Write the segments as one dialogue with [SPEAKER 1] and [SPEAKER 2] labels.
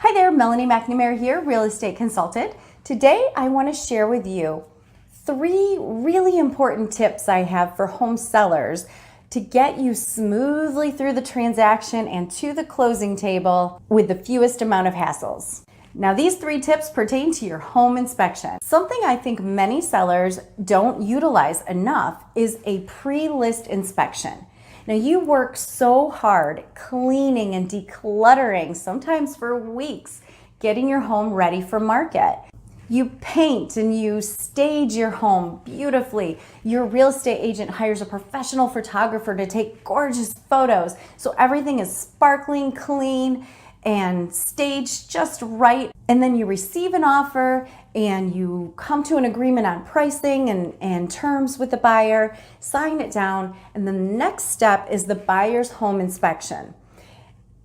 [SPEAKER 1] Hi there, Melanie McNamara here, real estate consultant. Today I want to share with you 3 really important tips I have for home sellers to get you smoothly through the transaction and to the closing table with the fewest amount of hassles. Now these 3 tips pertain to your home inspection. Something I think many sellers don't utilize enough is a pre-list inspection. Now you work so hard cleaning and decluttering, sometimes for weeks, getting your home ready for market. You paint and you stage your home beautifully. Your real estate agent hires a professional photographer to take gorgeous photos, so everything is sparkling clean and staged just right. And then you receive an offer and you come to an agreement on pricing and terms with the buyer, sign it down, and the next step is the buyer's home inspection.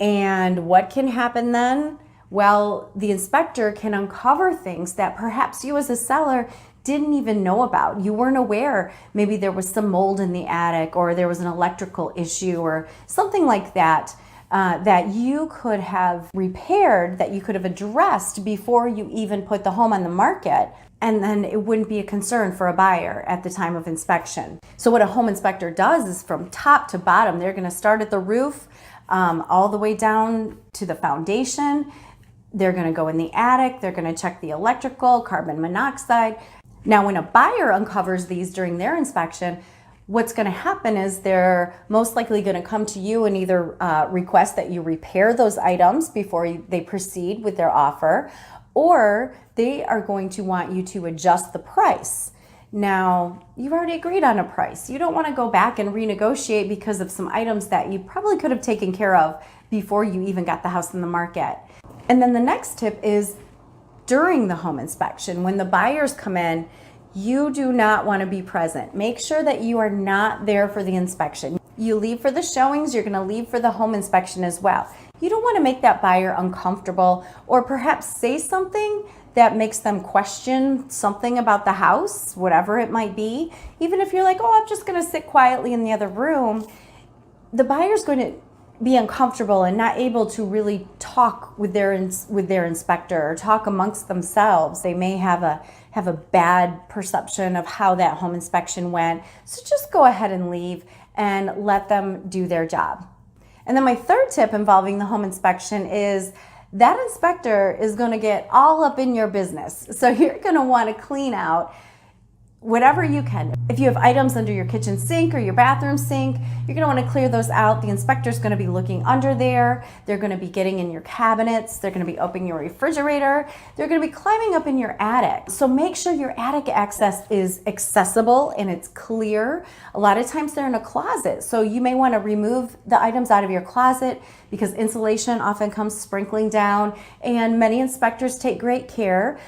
[SPEAKER 1] And what can happen then? Well, the inspector can uncover things that perhaps you as a seller didn't even know about. You weren't aware. Maybe there was some mold in the attic, or there was an electrical issue or something like that. That you could have repaired, that you could have addressed before you even put the home on the market, and then it wouldn't be a concern for a buyer at the time of inspection. So what a home inspector does is from top to bottom, they're going to start at the roof all the way down to the foundation. They're going to go in the attic, they're going to check the electrical, carbon monoxide. Now when a buyer uncovers these during their inspection, what's going to happen is they're most likely going to come to you and either request that you repair those items before they proceed with their offer, or they are going to want you to adjust the price. Now, you've already agreed on a price. You don't want to go back and renegotiate because of some items that you probably could have taken care of before you even got the house in the market. And then the next tip is during the home inspection, when the buyers come in, you do not want to be present. Make sure that you are not there for the inspection. You leave for the showings, you're going to leave for the home inspection as well. You don't want to make that buyer uncomfortable or perhaps say something that makes them question something about the house, whatever it might be. Even if you're like, oh, I'm just going to sit quietly in the other room, the buyer's going to be uncomfortable and not able to really talk with their inspector or talk amongst themselves. They may have a bad perception of how that home inspection went. So just go ahead and leave and let them do their job. And then my third tip involving the home inspection is that inspector is going to get all up in your business. So you're going to want to clean out whatever you can. If you have items under your kitchen sink or your bathroom sink, you're going to want to clear those out. The inspector's going to be looking under there. They're going to be getting in your cabinets. They're going to be opening your refrigerator. They're going to be climbing up in your attic. So make sure your attic access is accessible and it's clear. A lot of times they're in a closet. So you may want to remove the items out of your closet because insulation often comes sprinkling down, and many inspectors take great care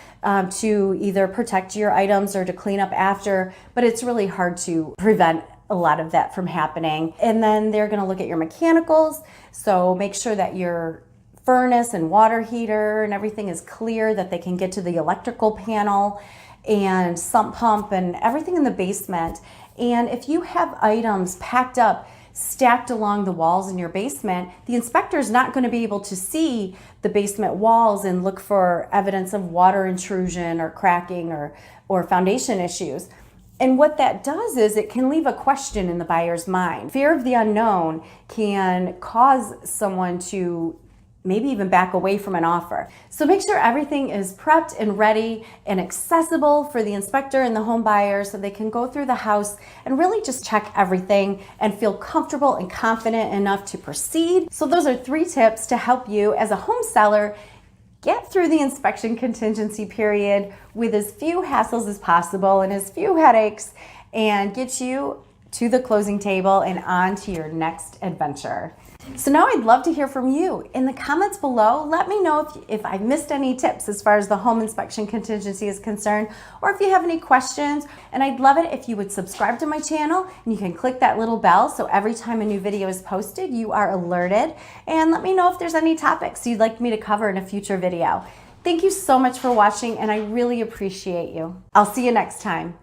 [SPEAKER 1] to either protect your items or to clean up after, but it's really hard to prevent a lot of that from happening. And then they're going to look at your mechanicals, so make sure that your furnace and water heater and everything is clear, that they can get to the electrical panel and sump pump and everything in the basement. And if you have items packed up, stacked along the walls in your basement, the inspector is not going to be able to see the basement walls and look for evidence of water intrusion or cracking or foundation issues. And what that does is it can leave a question in the buyer's mind. Fear of the unknown can cause someone to maybe even back away from an offer. So make sure everything is prepped and ready and accessible for the inspector and the home buyer so they can go through the house and really just check everything and feel comfortable and confident enough to proceed. So those are 3 tips to help you as a home seller get through the inspection contingency period with as few hassles as possible and as few headaches, and get you to the closing table and on to your next adventure. So now I'd love to hear from you. In the comments below, let me know if I missed any tips as far as the home inspection contingency is concerned, or if you have any questions. And I'd love it if you would subscribe to my channel, and you can click that little bell so every time a new video is posted, you are alerted. And let me know if there's any topics you'd like me to cover in a future video. Thank you so much for watching, and I really appreciate you. I'll see you next time.